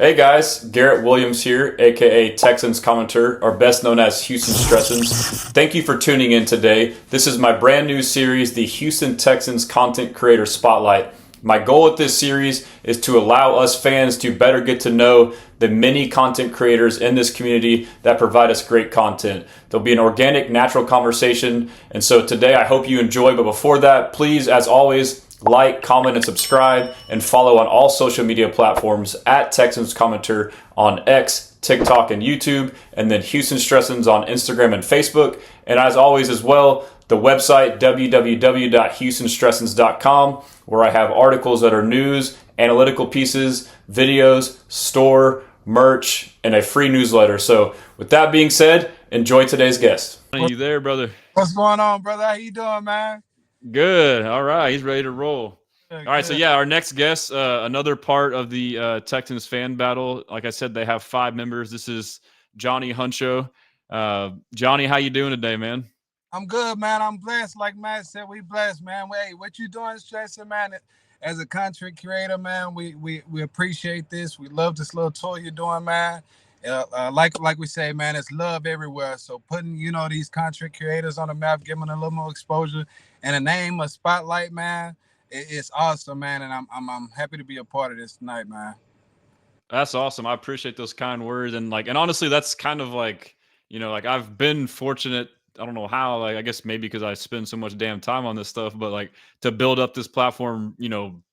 Hey guys, Garrett Williams here, aka Texans commentator, or best known as Houston Stressans. Thank you for tuning in today. This is my brand new series, the Houston Texans Content Creator Spotlight. My goal with this series is to allow us fans to better get to know the many content creators in this community that provide us great content. There'll be an organic, natural conversation, and so today I hope you enjoy. But before that, please, as always, like, comment, and subscribe, and follow on all social media platforms at Texans Commenter on X, TikTok, and YouTube, and then Houston Stressans on Instagram and Facebook. And as always as well, the website www.houstonstressans.com, where I have articles that are news, analytical pieces, videos, store, merch, and a free newsletter. So with that being said, enjoy today's guest. Are you there, brother? What's going on, brother? How you doing, man? Good. All right. He's ready to roll. Good, All right. good. So, yeah, our next guest, another part of the Texans fan battle. Like I said, they have 5 members. This is Johnny Huncho. Johnny, how you doing today, man? I'm good, man. I'm blessed. Like Matt said, we blessed, man. Hey, what you doing, Stressing, man? As a content creator, man, we appreciate this. We love this little tour you're doing, man. Like we say, man, it's love everywhere. So putting, these content creators on the map, giving them a little more exposure, and a name, a spotlight, man, it's awesome, man. And I'm happy to be a part of this tonight, man. That's awesome. I appreciate those kind words. And honestly, that's kind of like I've been fortunate. I don't know how, I guess maybe because I spend so much damn time on this stuff, but to build up this platform,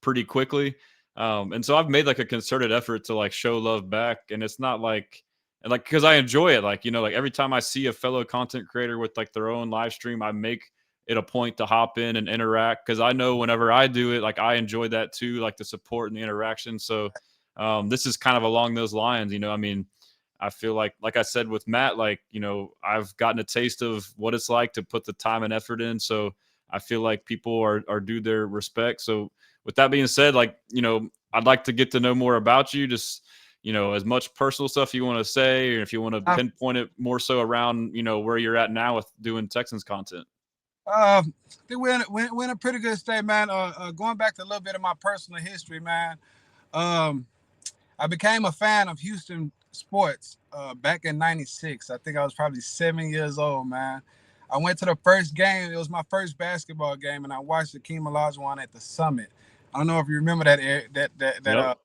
pretty quickly. And so I've made a concerted effort to show love back. And it's not because I enjoy it. Every time I see a fellow content creator with their own live stream, I make it a point to hop in and interact. Cause I know whenever I do it, I enjoy that too, the support and the interaction. So this is kind of along those lines, I feel like I said with Matt, I've gotten a taste of what it's like to put the time and effort in. So I feel like people are due their respect. So with that being said, I'd like to get to know more about you. Just, as much personal stuff you want to say, or if you want to pinpoint it more so around, where you're at now with doing Texans content. I think we're in a pretty good state, man. Going back to a little bit of my personal history, man. I became a fan of Houston sports back in '96. I think I was probably 7 years old, man. I went to the first game. It was my first basketball game, and I watched the Hakeem Olajuwon at the Summit. I don't know if you remember that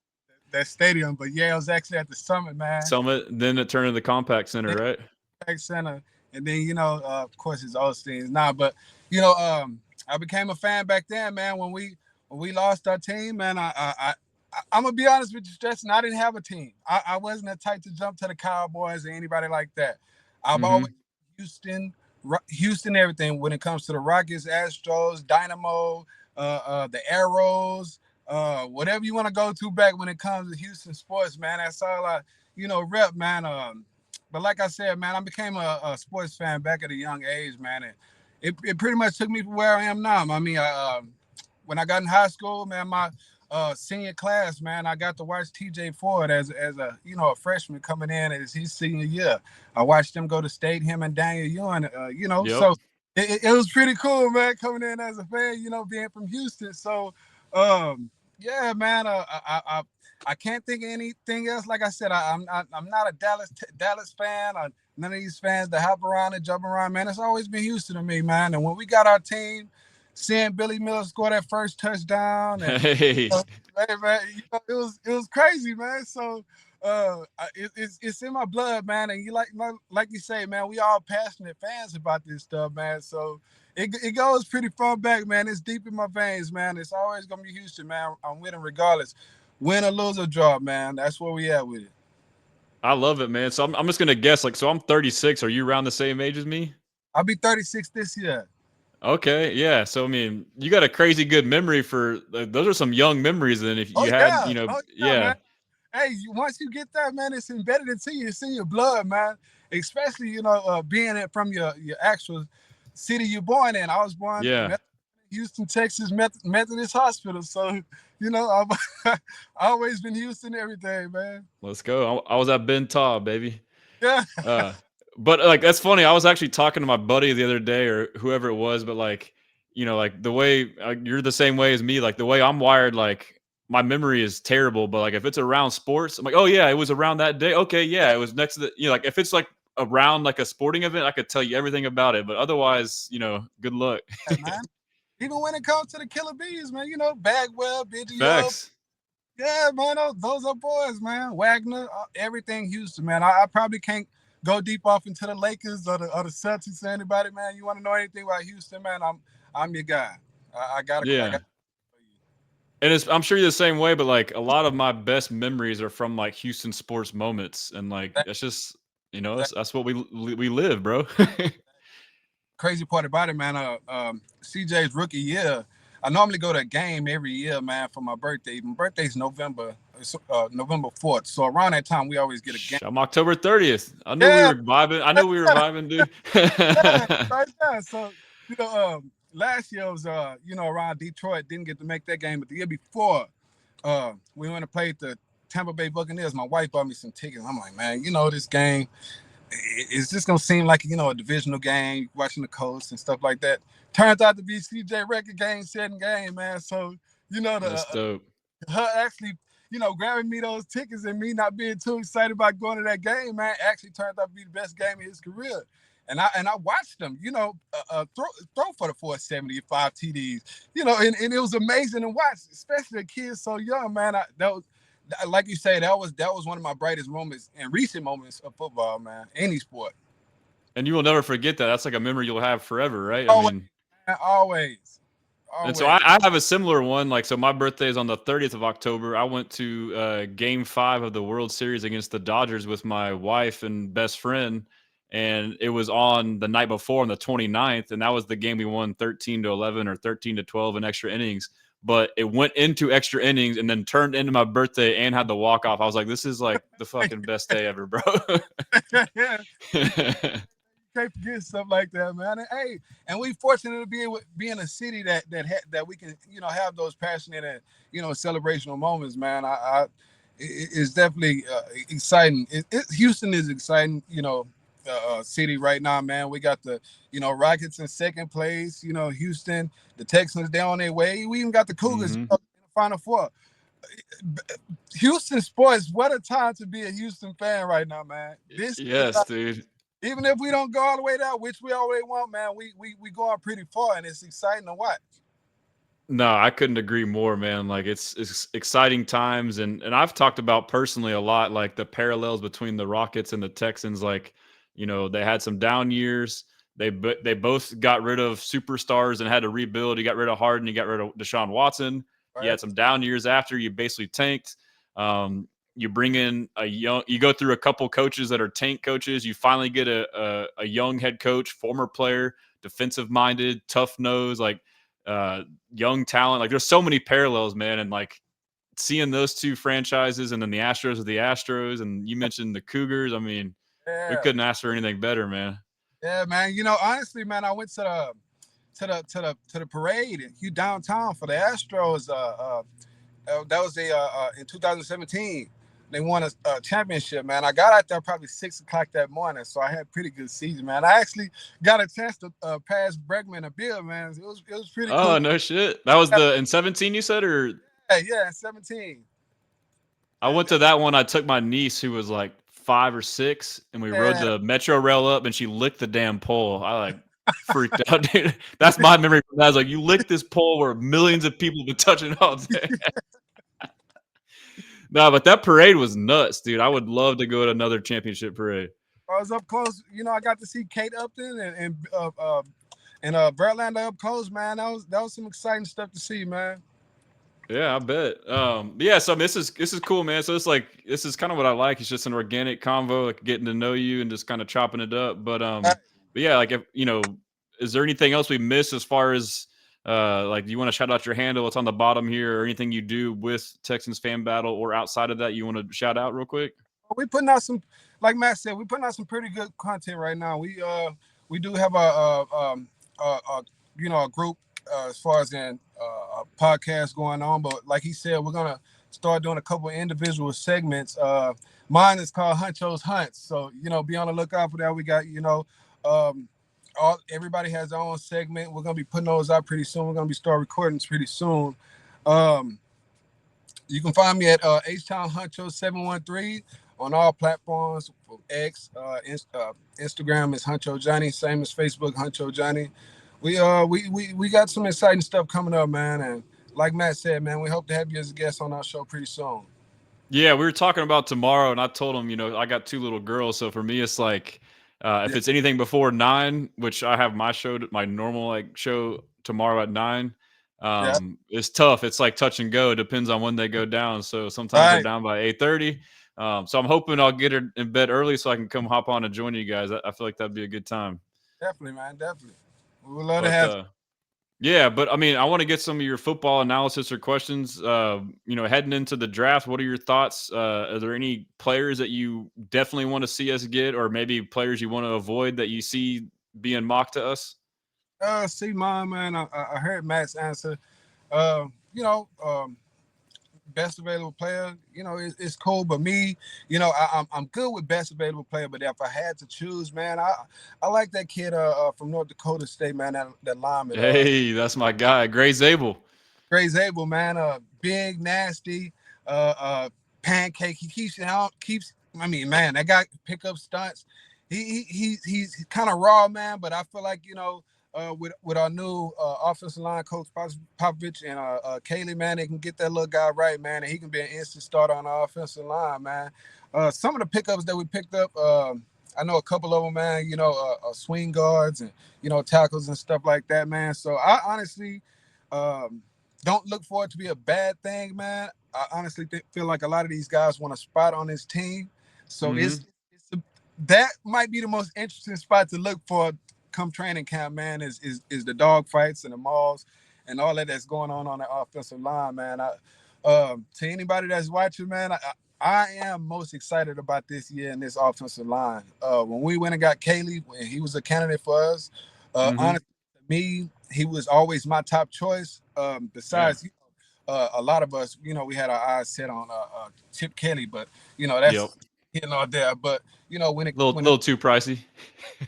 stadium, but yeah, it was actually at the Summit, man. Summit, then it turned into the Compact Center, right? Compact Center, and then of course it's Austin. But I became a fan back then, man. When we lost our team, man, I'm gonna be honest with you, Justin. I didn't have a team. I wasn't the type to jump to the Cowboys or anybody like that. I've always Houston, everything when it comes to the Rockets, Astros, Dynamo, the Arrows, whatever you want to go to back when it comes to Houston sports, man. That's all I, rep, man. But like I said, man, I became a sports fan back at a young age, man. And it pretty much took me to where I am now. I mean, when I got in high school, man, my senior class, man, I got to watch TJ Ford as a a freshman coming in as his senior year. I watched him go to state, him and Daniel Ewing, Yep. So it was pretty cool, man, coming in as a fan, being from Houston. So yeah, man, I can't think of anything else. Like I said, I'm not a Dallas fan or none of these fans that hop around and jump around, man. It's always been Houston to me, man. And when we got our team, seeing Billy Miller score that first touchdown, and Hey. hey, man, it was crazy, man. So it's in my blood, man. And you like you say, man, we all passionate fans about this stuff, man. So it goes pretty far back, man. It's deep in my veins, man. It's always gonna be Houston, man. I'm winning regardless, win or lose or draw, man. That's where we at with it. I love it, man. So I'm just gonna guess, so I'm 36. Are you around the same age as me? I'll be 36 this year. Okay, yeah. So I mean, you got a crazy good memory for those are some young memories. Then if you Yeah. yeah. Man. Hey, once you get that, man, it's embedded into you. It's in your blood, man. Especially, being it from your actual city you're born in. I was born in Houston, Texas Methodist Hospital. So, I've always been Houston everything, man. Let's go. I was at Ben Taub, baby. Yeah. But that's funny. I was actually talking to my buddy the other day or whoever it was, but the way you're the same way as me, the way I'm wired, my memory is terrible, but like if it's around sports, I'm like, oh yeah, it was around that day. Okay, yeah, it was next to the, like if it's like around like a sporting event, I could tell you everything about it. But otherwise, good luck. Yeah, man. Even when it comes to the Killer Bees, man, Bagwell, Biggio. Facts. Yeah, man, those are boys, man. Wagner, everything Houston, man. I probably can't go deep off into the Lakers or the Celtics or anybody, man. You want to know anything about Houston, man? I'm your guy. I got Yeah. And I'm sure you're the same way, but like a lot of my best memories are from like Houston sports moments, and like that's just that's what we live, bro. Crazy part about it, man. CJ's rookie year, I normally go to a game every year, man, for my birthday. My birthday's November 4th. So around that time, we always get a game. I'm October 30th. I knew we were vibing. I knew we were vibing, dude. Yeah. So last year was around Detroit. Didn't get to make that game, but the year before, we went to play the Tampa Bay Buccaneers. My wife bought me some tickets. I'm like, man, this game, it's just gonna seem like a divisional game, watching the Colts and stuff like that. Turns out to be CJ record game-setting game, man. So that's dope. Her actually, grabbing me those tickets and me not being too excited about going to that game, man, actually turned out to be the best game of his career. And I watched him, throw for the 475 TDs, and it was amazing to watch, especially a kid so young, man. Like you say, that was one of my brightest moments and recent moments of football, man. Any sport. And you will never forget that. That's like a memory you'll have forever, right? Always. And so I have a similar one. Like, so my birthday is on the 30th of October. I went to Game 5 of the World Series against the Dodgers with my wife and best friend. And it was on the night before on the 29th. And that was the game we won 13-11 or 13-12 in extra innings. But it went into extra innings and then turned into my birthday and had the walk-off. I was like, this is like the fucking best day ever, bro. Can't forget stuff like that, man. And we fortunate to be in a city that we can, have those passionate and, celebrational moments, man. It's definitely exciting. Houston is exciting, city right now, man. We got the, Rockets in second place, Houston, the Texans, they're on their way. We even got the Cougars in the Final Four. Houston sports, what a time to be a Houston fan right now, man. Dude. Even if we don't go all the way down, which we already want, man, we going pretty far, and it's exciting to watch. No, I couldn't agree more, man. Like it's exciting times, and I've talked about personally a lot, like the parallels between the Rockets and the Texans. Like, they had some down years. They both got rid of superstars and had to rebuild. You got rid of Harden, you got rid of Deshaun Watson. Right. You had some down years after. You basically tanked. You bring in you go through a couple coaches that are tank coaches. You finally get a young head coach, former player, defensive minded, tough nose, like young talent. Like there's so many parallels, man. And like seeing those two franchises and then the Astros are the Astros. And you mentioned the Cougars. I mean, we couldn't ask for anything better, man. Yeah, man. Honestly, man, I went to the parade downtown for the Astros. That was in 2017. They won a championship, man. I got out there probably 6 o'clock that morning, so I had a pretty good season, man. I actually got a chance to pass Bregman a beer, man. It was pretty cool. Oh, no shit. That was in 17 you said, or? Yeah, in 17. I went to that one. I took my niece who was like 5 or 6, and we rode the Metro Rail up, and she licked the damn pole. I like freaked out, dude. That's my memory from that. I was like, you licked this pole where millions of people have been touching all day. No, but that parade was nuts, dude. I would love to go to another championship parade. I was up close. I got to see Kate Upton and Verlander up close, man. That was some exciting stuff to see, man. Yeah, I bet. Yeah, so I mean, this is cool, man. So it's like this is kind of what I like. It's just an organic convo, like getting to know you and just kind of chopping it up. But yeah, like if is there anything else we missed as far as like, do you want to shout out your handle? It's on the bottom here, or anything you do with Texans Fan Battle or outside of that you want to shout out real quick? We putting out some, like Matt said, we putting out some pretty good content right now. We do have a group as far as in a podcast going on, but like he said, we're gonna start doing a couple of individual segments. Mine is called Huncho's Hunts, so be on the lookout for that. We got everybody has their own segment. We're gonna be putting those out pretty soon. We're gonna be start recording pretty soon. You can find me at H-Town Huncho 713 on all platforms. X, Instagram is Huncho Johnny, same as Facebook, Huncho Johnny. We got some exciting stuff coming up, man. And like Matt said, man, we hope to have you as a guest on our show pretty soon. Yeah, we were talking about tomorrow, and I told him, I got 2 little girls, so for me, it's like if it's anything before 9, which I have my normal show tomorrow at 9. Yeah. It's tough. It's like touch and go. It depends on when they go down. So sometimes they're Right. down by 8:30. So I'm hoping I'll get her in bed early so I can come hop on and join you guys. I feel like that'd be a good time. Definitely, man. Definitely. We would love to But have yeah, but I mean, I want to get some of your football analysis or questions. Heading into the draft, what are your thoughts? Are there any players that you definitely want to see us get, or maybe players you want to avoid that you see being mocked to us? see mine, man. I heard Matt's answer. Uh, you know, best available player, it's cool. But me, I'm good with best available player. But if I had to choose, man, I like that kid from North Dakota State, man. That lineman. Hey, that's my guy, Gray Zabel. Gray Zabel, man. Big, nasty, pancake. He keeps. I mean, man, that guy pick up stunts. He's kind of raw, man. But I feel like with our new offensive line coach Popovich and Kaylee, man, they can get that little guy right, man, and he can be an instant starter on the offensive line, man. Some of the pickups that we picked up, I know a couple of them, man. Swing guards and tackles and stuff like that, man. So I honestly don't look for it to be a bad thing, man. I honestly feel like a lot of these guys want a spot on this team, so that might be the most interesting spot to look for come training camp, man, is the dog fights and the malls and all that's going on the offensive line, man. To anybody that's watching, man, I am most excited about this year in this offensive line. When we went and got Kaylee, when he was a candidate for us, honestly, to me, he was always my top choice. Besides, a lot of us, we had our eyes set on Chip Kelly, but that's there. But when it little too pricey.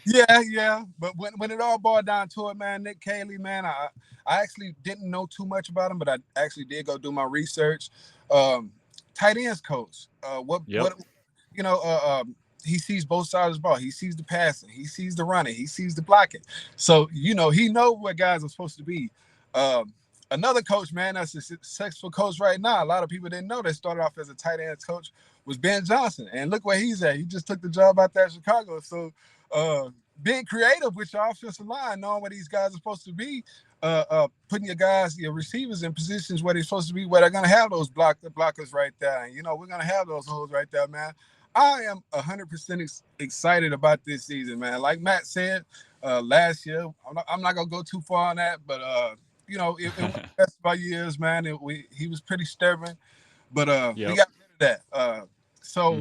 Yeah. But when it all boiled down to it, man, Nick Caley, man, I actually didn't know too much about him, but I actually did go do my research. Tight ends coach. He sees both sides of the ball. He sees the passing. He sees the running. He sees the blocking. So he knows where guys are supposed to be. Another coach, man, that's a successful coach right now. A lot of people didn't know that started off as a tight end coach was Ben Johnson. And look where he's at. He just took the job out there in Chicago. So being creative with your offensive line, knowing where these guys are supposed to be, putting your receivers in positions where they're supposed to be, where they're going to have those blockers right there. And, we're going to have those holes right there, man. I am 100% excited about this season, man. Like Matt said last year, I'm not going to go too far on that, but it was best by years, man. He was pretty stubborn, but we got rid of that. So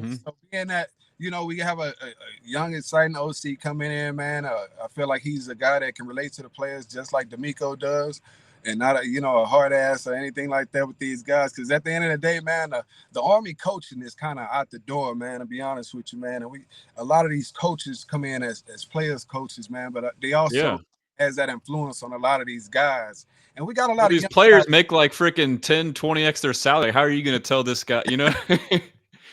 being that, we have a young, exciting OC coming in, man. I feel like he's a guy that can relate to the players just like D'Amico does, and not a hard ass or anything like that with these guys. Because at the end of the day, man, the Army coaching is kind of out the door, man. To be honest with you, man, and a lot of these coaches come in as players coaches, man, but they also has that influence on a lot of these guys. And we got a lot of these players make like freaking 10, 20x their salary. How are you going to tell this guy,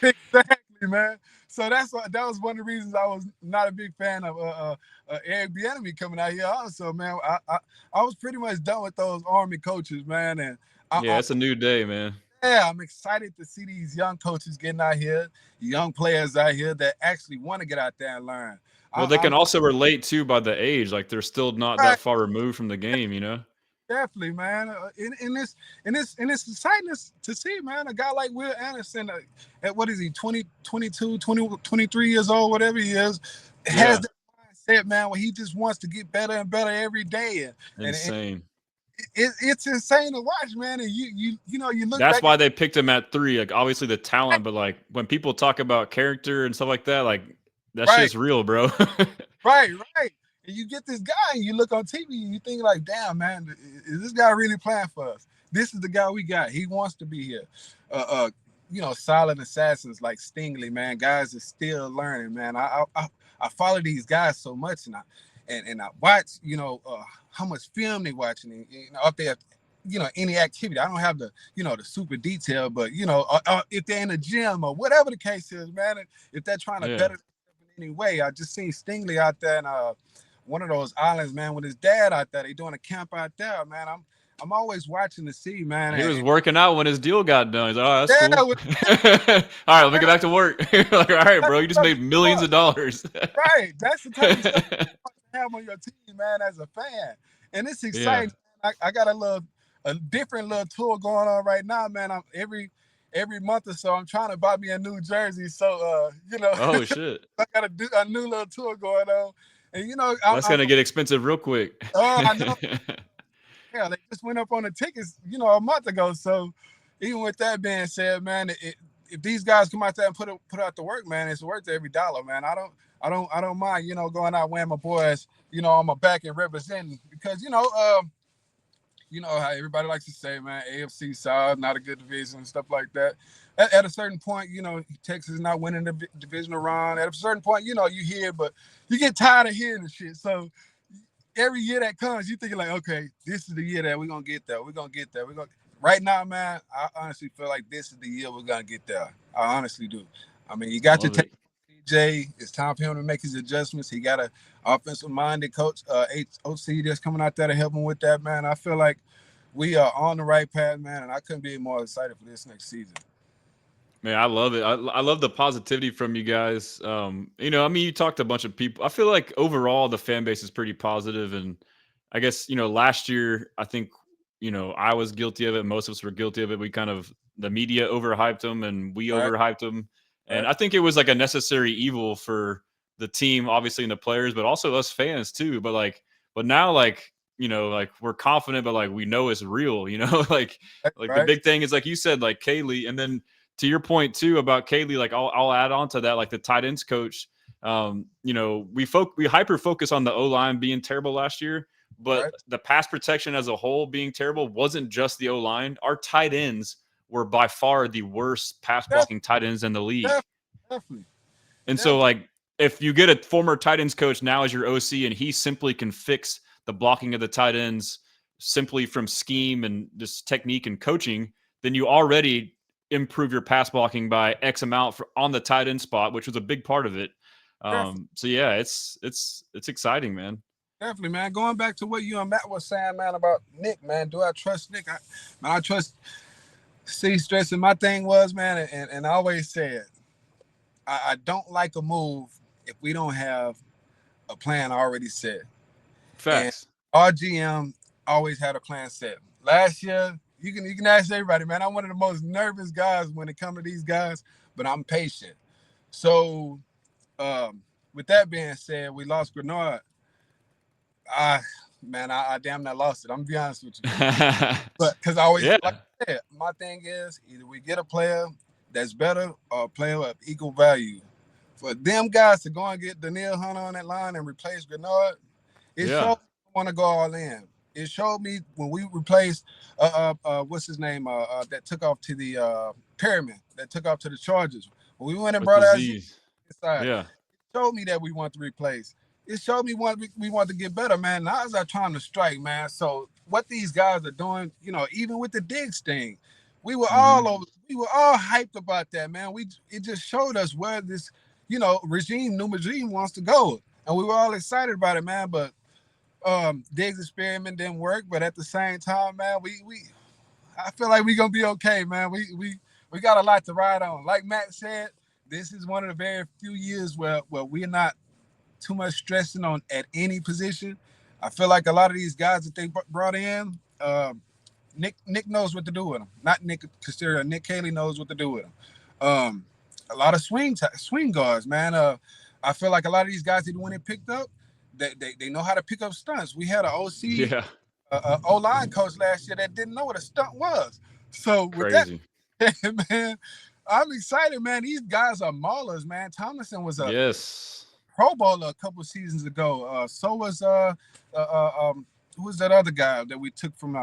Exactly, man. So that was one of the reasons I was not a big fan of Eric Bieniemy coming out here. Also, man, I was pretty much done with those Army coaches, man. And it's a new day, man. Yeah, I'm excited to see these young coaches getting out here, young players out here that actually want to get out there and learn. Well, they can also relate too by the age. Like they're still not that far removed from the game, Definitely, man. In this exciting to see, man, a guy like Will Anderson at what is he, 20, 22, 20, 23 years old, whatever he is, has that mindset, man, where he just wants to get better and better every day. Insane. It's insane to watch, man. And you look. That's why they picked him at 3. Like obviously the talent, but like when people talk about character and stuff like that, like that shit's real, bro. Right. And you get this guy and you look on TV and you think like, damn, man, is this guy really playing for us? This is the guy we got. He wants to be here. Solid assassins like Stingley, man. Guys are still learning, man. I follow these guys so much, and I watch, how much film they watching, up there any activity. I don't have the super detail, but if they're in the gym or whatever the case is, man, if they're trying to better themselves in any way. I just seen Stingley out there in one of those islands, man, with his dad out there. They doing a camp out there, man. I'm always watching to see, man. He was working out when his deal got done. He's like, oh, that's cool. All right, let me get back to work. Like, all right, bro, you just made millions of dollars. Right. That's the type of stuff you have on your team, man, as a fan. And it's exciting. Yeah. I got a different little tour going on right now, man. I'm every month or so I'm trying to buy me a new jersey. So oh shit. I got a new little tour going on. And that's gonna get expensive real quick. Oh, I know. Yeah, they just went up on the tickets, a month ago. So even with that being said, man, if these guys come out there and put out the work, man, it's worth every dollar, man. I don't mind, going out wearing my boys, on my back and representing, because how everybody likes to say, man, AFC South, not a good division and stuff like that. At a certain point, Texas is not winning the divisional round. At a certain point, you hear, but you get tired of hearing the shit. So every year that comes, you thinking like, okay, this is the year that we're gonna get there. We're gonna get there. Right now, man, I honestly feel like this is the year we're gonna get there. I honestly do. I mean, you got your TJ. It's time for him to make his adjustments. He got an offensive-minded coach, OC that's coming out there to help him with that, man. I feel like we are on the right path, man, and I couldn't be more excited for this next season. Man, I love it. I love the positivity from you guys. You talked to a bunch of people. I feel like overall the fan base is pretty positive, and I guess last year I think I was guilty of it. Most of us were guilty of it. We the media overhyped them, and we overhyped them, and I think it was like a necessary evil for the team, obviously, and the players, but also us fans too. But now we're confident, but we know it's real. The big thing is like you said, like Kaylee, and then. To your point too about Kaylee, I'll add on to that, like the tight ends coach. We hyper focus on the O-line being terrible last year, but the pass protection as a whole being terrible wasn't just the O-line. Our tight ends were by far the worst pass blocking tight ends in the league. Definitely. And so if you get a former tight ends coach now as your OC and he simply can fix the blocking of the tight ends simply from scheme and just technique and coaching, then you already improve your pass blocking by X amount on the tight end spot, which was a big part of it. So yeah, it's exciting, man. Definitely, man. Going back to what you and Matt was saying, man, about Nick, man. Do I trust Nick? I trust Stressans. My thing was, man, and I always said, I don't like a move if we don't have a plan already set. Facts. And our GM always had a plan set. Last year, you can ask everybody, man. I'm one of the most nervous guys when it comes to these guys, but I'm patient. So, with that being said, we lost Grenard. I damn near lost it. I'm gonna be honest with you. But because I always, like I said, my thing is either we get a player that's better or a player of equal value. For them guys to go and get Danielle Hunter on that line and replace Grenard, it shows we want to go all in. It showed me when we replaced what's his name that took off to the Pyramid, that took off to the Chargers. When we went and brought Aziz inside, it showed me that we want to replace. It showed me we want to get better, man. Now is our time to strike, man. So what these guys are doing, even with the Diggs thing, we were all over. We were all hyped about that, man. It just showed us where this, new regime wants to go, and we were all excited about it, man. But Diggs' experiment didn't work, but at the same time, man, I feel like we're gonna be okay, man. We got a lot to ride on. Like Matt said, this is one of the very few years where we're not too much stressing on at any position. I feel like a lot of these guys that they brought in, Nick knows what to do with them. Not Nick Casterio, Nick Kaylee knows what to do with them. A lot of swing guards, man. I feel like a lot of these guys, when they picked up, they know how to pick up stunts. We had an OC, O-line coach last year that didn't know what a stunt was. So with that, man, I'm excited, man. These guys are maulers, man. Tomlinson was a Pro Bowler a couple seasons ago. So was who was that other guy that we took from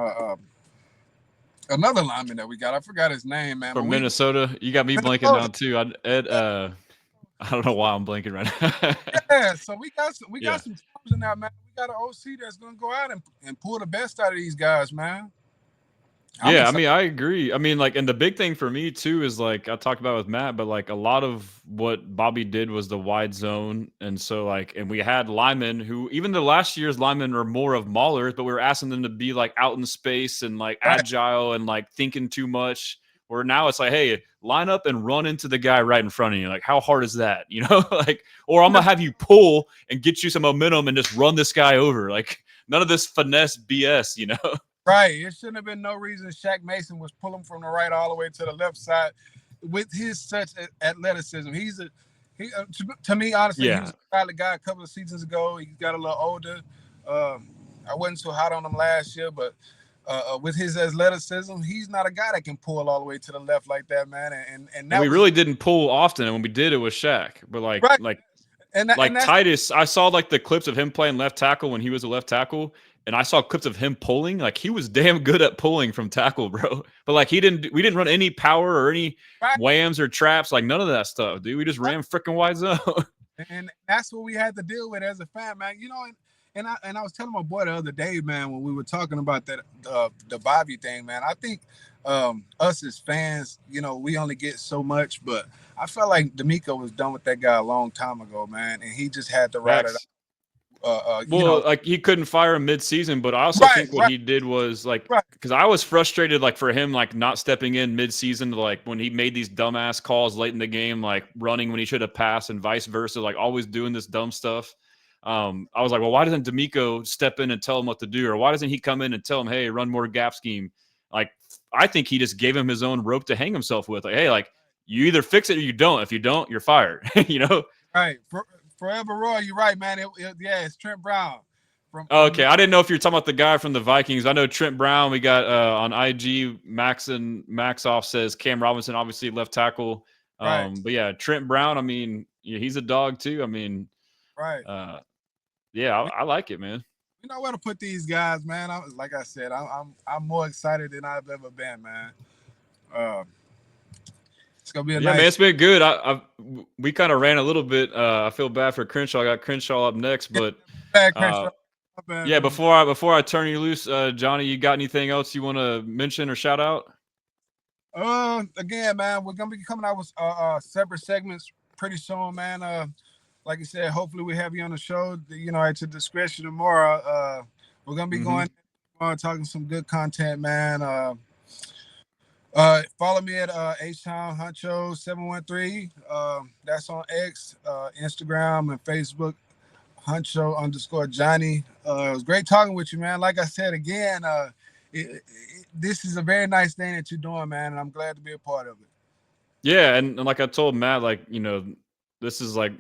another lineman that we got? I forgot his name, man. From Minnesota. You got me blanking now too. I don't know why I'm blanking right now. So we got some times in that, man. We got an OC that's gonna go out and pull the best out of these guys, man. I'm Yeah, I excited. mean, I agree. I mean, like, and the big thing for me too is like I talked about with Matt, but like a lot of what Bobby did was the wide zone, and so like, and we had linemen who, even the last year's linemen are more of maulers, but we were asking them to be like out in space and like Right. agile and like thinking too much. Where now it's like, hey, line up and run into the guy right in front of you. Like, how hard is that? You know, like, or I'm gonna have you pull and get you some momentum and just run this guy over. Like, none of this finesse BS. You know. Right. It shouldn't have been no reason Shaq Mason was pulling from the right all the way to the left side with his such athleticism. To me, honestly, he was Yeah. a solid guy a couple of seasons ago. He got a little older. I wasn't so hot on him last year, but with his athleticism, he's not a guy that can pull all the way to the left like that, man. And And that we was really didn't pull often, and when we did, it was Shaq. But right. And like that's Titus, I saw like the clips of him playing left tackle when he was a left tackle, and I saw clips of him pulling. Like he was damn good at pulling from tackle, bro. But like we didn't run any power or any right. whams or traps, like none of that stuff, dude. We just ran freaking wide zone. And that's what we had to deal with as a fan, man. You know, and I was telling my boy the other day, man, when we were talking about that the Bobby thing, man. I think us as fans, you know, we only get so much, but I felt like D'Amico was done with that guy a long time ago, man, and he just had to ride it. Facts. You know, Well, like he couldn't fire him mid-season, but I also right, think what right, he did was like, right. because I was frustrated, like for him, like not stepping in mid-season, to like when he made these dumbass calls late in the game, like running when he should have passed, and vice versa, like always doing this dumb stuff. I was like, well, why doesn't D'Amico step in and tell him what to do, or why doesn't he come in and tell him, hey, run more gap scheme? Like, I think he just gave him his own rope to hang himself with. Like, hey, like you either fix it or you don't. If you don't, you're fired. You know. Right. Forever Roy, you're right, man. Yeah, it's Trent Brown. From Okay, I didn't know if you're talking about the guy from the Vikings. I know Trent Brown. We got on IG. Maxoff says Cam Robinson, obviously left tackle. right, But yeah, Trent Brown. I mean, yeah, he's a dog too. I mean, right. uh, yeah, I like it, man. We know where to put these guys, man. Like I said, I'm more excited than I've ever been, man. Uh, it's gonna be a Yeah, nice. man, it's been good. We kind of ran a little bit. I feel bad for Crenshaw. I got Crenshaw up next, but Bad uh, Crenshaw. Bad, yeah, man. before I turn you loose, Johnny, you got anything else you want to mention or shout out? Again, man, we're gonna be coming out with separate segments pretty soon, man. Like I said, hopefully we have you on the show. You know, at your discretion tomorrow. We're gonna be going talking some good content, man. Follow me at H-Town Huncho 713. That's on X, Instagram, and Facebook. Huncho_Johnny. It was great talking with you, man. Like I said again, this is a very nice thing that you're doing, man, and I'm glad to be a part of it. Yeah, and like I told Matt, like, you know, this is like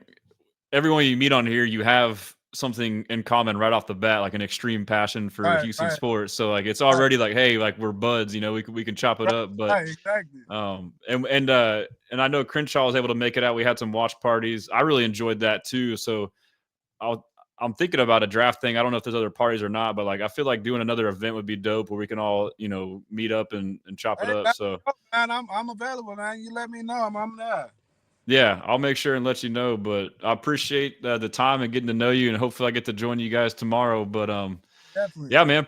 everyone you meet on here, you have something in common right off the bat, like an extreme passion for Houston Right, sports. So like it's already like, hey, like we're buds, you know, we can chop it up. But exactly. and I know Crenshaw was able to make it out. We had some watch parties. I really enjoyed that too. So I'm thinking about a draft thing. I don't know if there's other parties or not, but like I feel like doing another event would be dope where we can all, you know, meet up and chop it up. So man, I'm available, man. You let me know. I'm there. yeah, I'll make sure and let you know. But I appreciate the time and getting to know you, and hopefully I get to join you guys tomorrow. But Definitely. yeah, man.